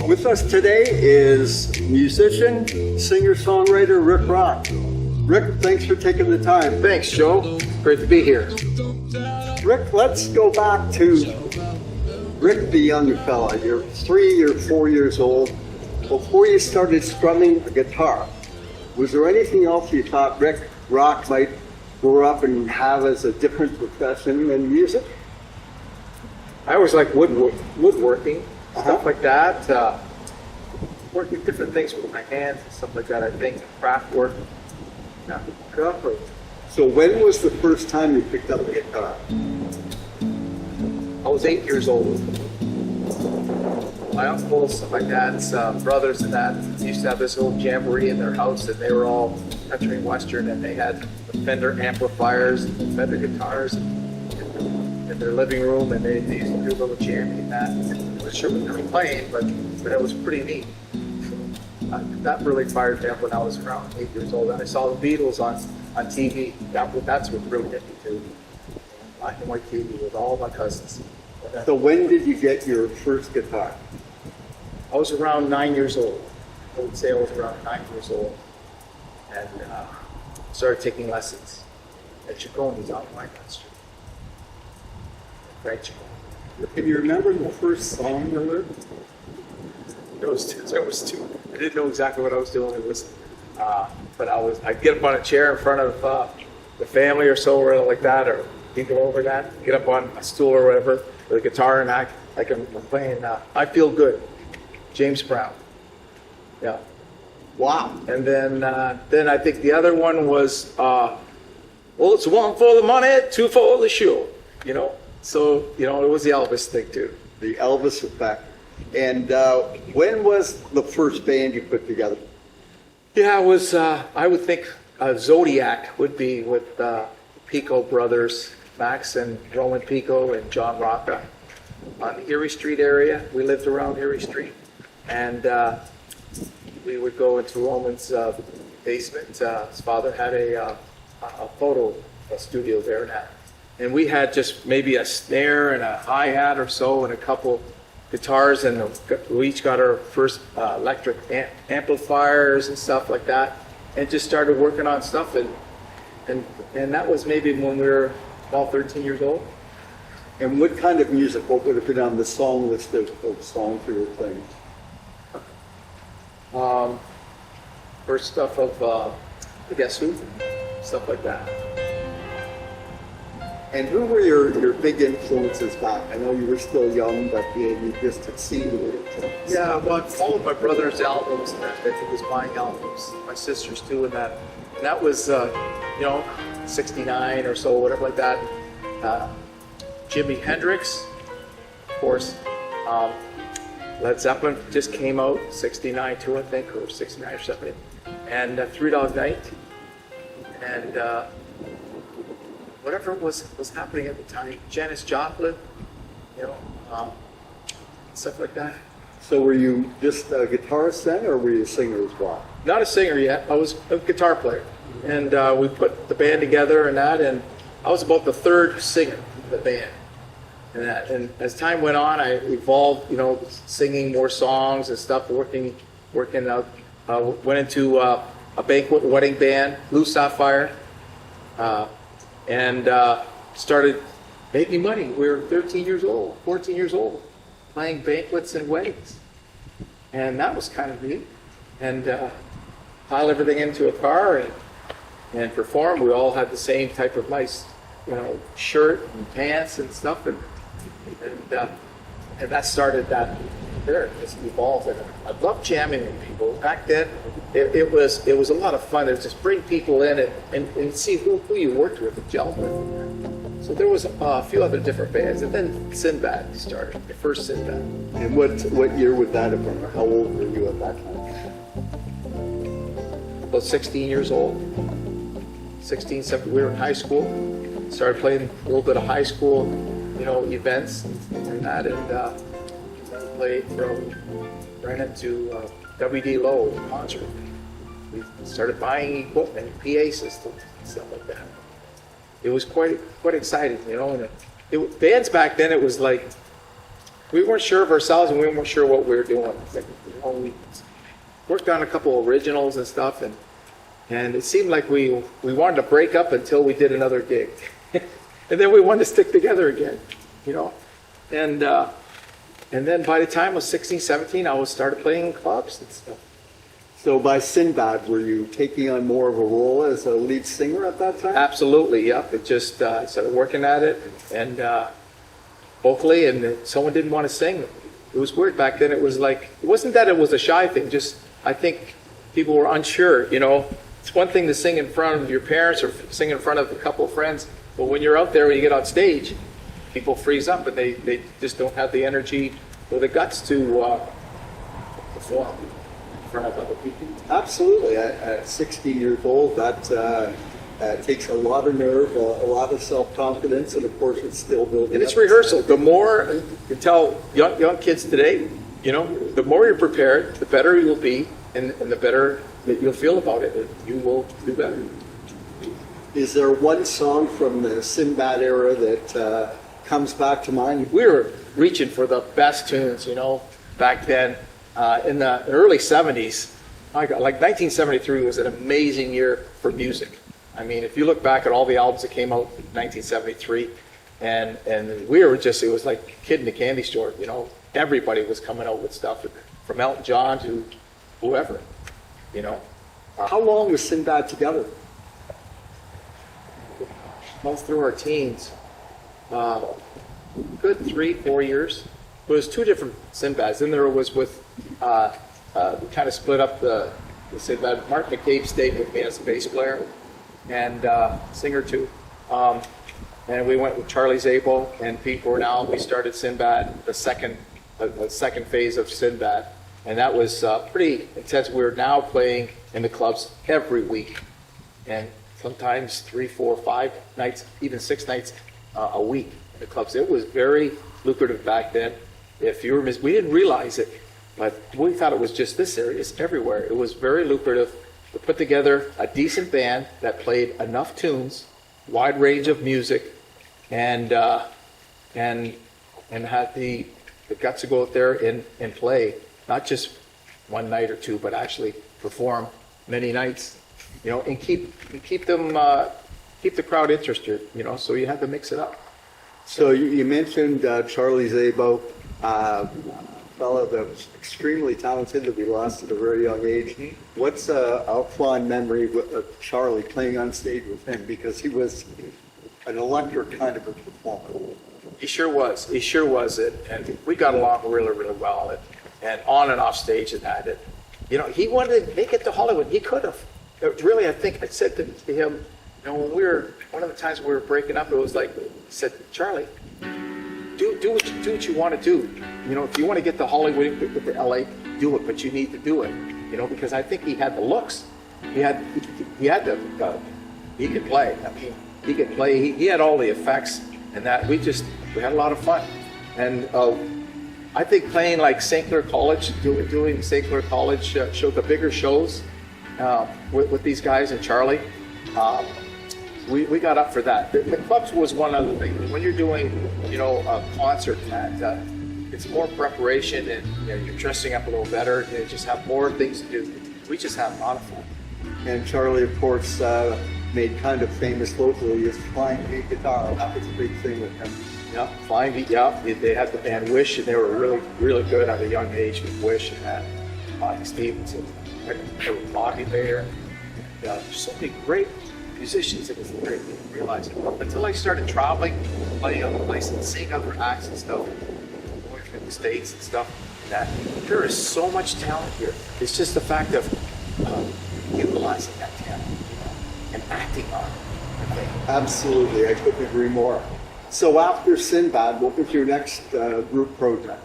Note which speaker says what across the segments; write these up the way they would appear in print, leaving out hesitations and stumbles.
Speaker 1: With us today is musician, singer-songwriter Rick Rock. Rick, thanks for taking the time.
Speaker 2: Thanks, Joe. Great to be here.
Speaker 1: Rick, let's go back to Rick the young fella. You're 3 or 4 years old. Before you started strumming a guitar, was there anything else you thought Rick Rock might grow up and have as a different profession than music?
Speaker 2: I always like woodworking, stuff like that. Working different things with my hands and stuff like that, I think. Craft work. Yeah.
Speaker 1: So when was the first time you picked up a guitar?
Speaker 2: I was 8 years old. My uncles, my dad's brothers and that used to have this little jamboree in their house, and they were all country and western, and they had Fender amplifiers and Fender guitars in their living room, and they used to do a little jamming and that. I'm not sure what they were playing, but it was pretty neat. That really fired me up when I was around 8 years old. And I saw the Beatles on TV. That's what really hit me too. Black and white TV with all my cousins.
Speaker 1: So when did you get your first guitar?
Speaker 2: I was around 9 years old. I would say I was around 9 years old. And started taking lessons at Chaconi's on Whitehall Street. Right, Chaconi.
Speaker 1: Can you remember the first song you learned?
Speaker 2: There was two. I didn't know exactly what I was doing. It was, but I'd get up on a chair in front of the family or so, or like that, or people over that. Get up on a stool or whatever with a guitar and act like I'm playing. I Feel Good, James Brown. Yeah.
Speaker 1: Wow.
Speaker 2: And then I think the other one was, well, it's one for the money, two for the show. You know. So it was the Elvis thing too.
Speaker 1: The Elvis effect. And when was the first band you put together?
Speaker 2: Yeah, it was, I would think Zodiac would be with Pico brothers, Max and Roman Pico and John Rocca on the Erie Street area. We lived around Erie Street. And we would go into Roman's basement. His father had a photo studio there. And we had just maybe a snare and a hi-hat or so and a couple guitars, and we each got our first electric amplifiers and stuff like that, and just started working on stuff, and that was maybe when we were 12, 13 years old.
Speaker 1: And what kind of music? What would have been on the song list of songs you were playing?
Speaker 2: First stuff of I guess who, stuff like that.
Speaker 1: And who were your big influences back? I know you were still young, but you just had seen it.
Speaker 2: Yeah, well, all of my brother's albums, and I think was buying albums, my sisters too, and that was, 69 or so, whatever like that. Jimi Hendrix, of course. Led Zeppelin just came out, 69 too, I think, or 69 or 70. And Three Dog Night. And whatever was happening at the time, Janis Joplin, stuff like that.
Speaker 1: So were you just a guitarist then, or were you a singer as well?
Speaker 2: Not a singer yet. I was a guitar player, and we put the band together and that. And I was about the third singer of the band, and as time went on, I evolved. Singing more songs and stuff. Working out. Went into a banquet wedding band, Blue Sapphire. And started making money. We were 13 years old, 14 years old, playing banquets and weddings. And that was kind of neat. And pile everything into a car and perform. We all had the same type of nice, shirt and pants and stuff. And that started that there. It just evolved. And I loved jamming with people. Back then, it was a lot of fun. It was just bring people in and see who you worked with and gelled with. So there was a few other different bands, and then Sinbad started, the first Sinbad.
Speaker 1: And what year would that have been, or how old were you at that time?
Speaker 2: About 16 years old. 16, 17, we were in high school. Started playing a little bit of high school, events and that, and played ran into W.D. Lowe concert. We started buying equipment, PA systems, and stuff like that. It was quite exciting, And bands back then, it was like we weren't sure of ourselves, and we weren't sure what we were doing. Like, you know, we worked on a couple of originals and stuff, and it seemed like we wanted to break up until we did another gig. And then we wanted to stick together again, you know. And then by the time I was 16, 17, I was started playing in clubs and stuff.
Speaker 1: So by Sinbad, were you taking on more of a role as a lead singer at that time?
Speaker 2: Absolutely, yep. It just, I started working at it, and vocally, and someone didn't want to sing. It was weird back then. It was like, it wasn't that it was a shy thing, just I think people were unsure, you know. It's one thing to sing in front of your parents or sing in front of a couple of friends, but when you're out there, when you get on stage, people freeze up and they just don't have the energy or the guts to perform in front of other people.
Speaker 1: Absolutely. At 16 years old, that takes a lot of nerve, a lot of self-confidence, and of course it's still building.
Speaker 2: And it's
Speaker 1: up.
Speaker 2: rehearsal. The more you tell young kids today, you know, the more you're prepared, the better you will be, and the better that you'll feel about it. You will do better.
Speaker 1: Is there one song from the Sinbad era that comes back to mind?
Speaker 2: We were reaching for the best tunes, you know, back then. In the early 70s, like 1973 was an amazing year for music. I mean, if you look back at all the albums that came out in 1973, and we were just, it was like a kid in a candy store, you know. Everybody was coming out with stuff, from Elton John to whoever, you know.
Speaker 1: How long was Sinbad together?
Speaker 2: All through our teens. Good 3-4 years. It was two different Sinbads. Then there was with, we kind of split up the Sinbad. Mark McCabe stayed with me as a bass player and singer too. And we went with Charlie Zabel and Pete Bornell. We started Sinbad, the second phase of Sinbad. And that was pretty intense. We're now playing in the clubs every week. And sometimes 3, 4, 5 nights, even 6 nights a week in the clubs. It was very lucrative back then. If you were we didn't realize it, but we thought it was just this area. It's everywhere. It was very lucrative to put together a decent band that played enough tunes, wide range of music, and had the guts to go out there and play, not just one night or two, but actually perform many nights, you know, and keep the crowd interested, you know. So you had to mix it up.
Speaker 1: So you mentioned Charlie Zabel, a fellow that was extremely talented that we lost at a very young age. What's a fond memory of Charlie playing on stage with him? Because he was an electric kind of a performer.
Speaker 2: He sure was. He sure was it. And we got along really, really well. And on and off stage and that. And, you know, he wanted to make it to Hollywood. He could have. Really, I think I said to him, you know, one of the times we were breaking up, it was like, I said, Charlie, do what you want to do. You know, if you want to get to Hollywood, with the LA, do it, but you need to do it. You know, because I think he had the looks. He had the, he could play. I mean, he could play. He had all the effects and that. We had a lot of fun. And I think playing like St. Clair College, doing St. Clair College show, the bigger shows with these guys and Charlie, we got up for that. The clubs was one other thing. When you're doing, you know, a concert, it's more preparation, and you know, you're dressing up a little better, and you just have more things to do. We just have a lot of fun.
Speaker 1: And Charlie, of course, made kind of famous locally as flying lead guitar. That was a big thing with him.
Speaker 2: Yeah, flying beat. Yeah, they had the band Wish, and they were really, really good at a young age with Wish, and had Bobby Stevens and Bobby there. So many great musicians. It was great to realize it. Until I started traveling, playing other places, and seeing other acts and stuff, going through the States and stuff. That there is so much talent here. It's just the fact of utilizing that talent, you know, and acting on it. Okay.
Speaker 1: Absolutely, I couldn't agree more. So after Sinbad, what was your next group project?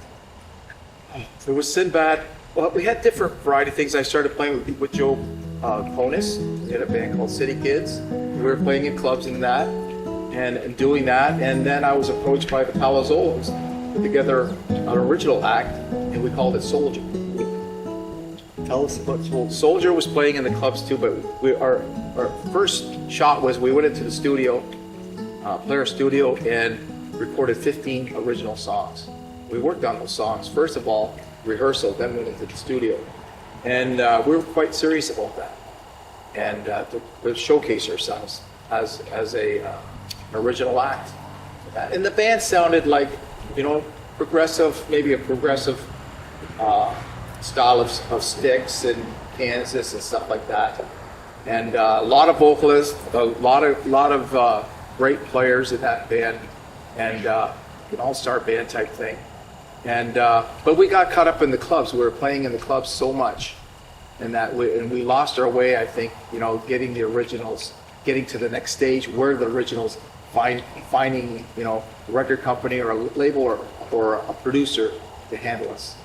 Speaker 2: There was Sinbad. Well, we had different variety of things. I started playing with Joe Ponis in a band called City Kids. We were playing in clubs and that, and doing that. And then I was approached by the Palazzolos to put together an original act, and we called it Soldier.
Speaker 1: Tell us about Soldier.
Speaker 2: Soldier was playing in the clubs too, but our first shot was we went into the studio, Player Studio, and recorded 15 original songs. we worked on those songs. First of all, rehearsal, then went into the studio. And we were quite serious about that. And to showcase ourselves as a original act. And the band sounded like, progressive, maybe a progressive style of sticks and Kansas and stuff like that. And a lot of vocalists, a lot of great players in that band, and an all-star band type thing. And but we got caught up in the clubs. We were playing in the clubs so much, and we lost our way. I think getting the originals, getting to the next stage where the originals finding a record company or a label or a producer to handle us.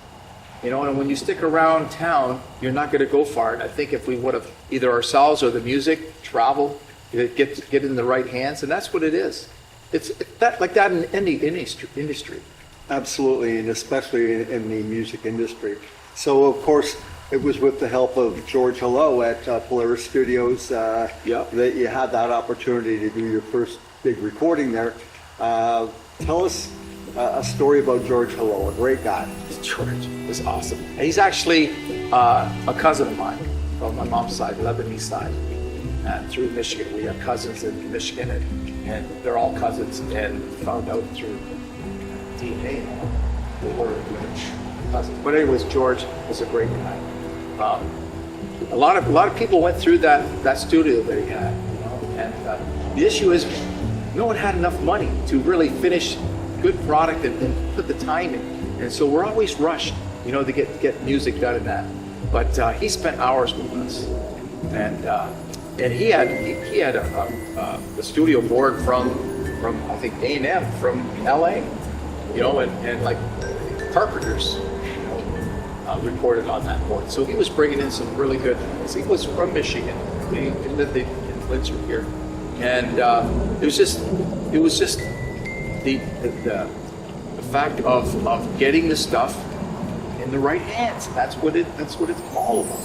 Speaker 2: And when you stick around town, you're not going to go far. And I think if we would have either ourselves or the music travel, get in the right hands, and that's what it is. It's that like that in any industry.
Speaker 1: Absolutely, and especially in the music industry. So, of course, it was with the help of George Hello at Polaris Studios that you had that opportunity to do your first big recording there. Tell us a story about George Hello, a great guy.
Speaker 2: George was awesome. And he's actually a cousin of mine from my mom's side, Lebanese side. And through Michigan, we have cousins in Michigan, and they're all cousins. And found out through DNA, we were cousins. But anyways, George was a great guy. A lot of people went through that studio that he had, and the issue is no one had enough money to really finish good product and put the time in, and so we're always rushed, to get music done in that. But he spent hours with us, and he had a studio board from I think A&M from LA, and like Carpenters recorded on that board. So he was bringing in some really good things. He was from Michigan. He lived in Windsor here, and it was just the fact of getting the stuff in the right hands. That's what it's all about.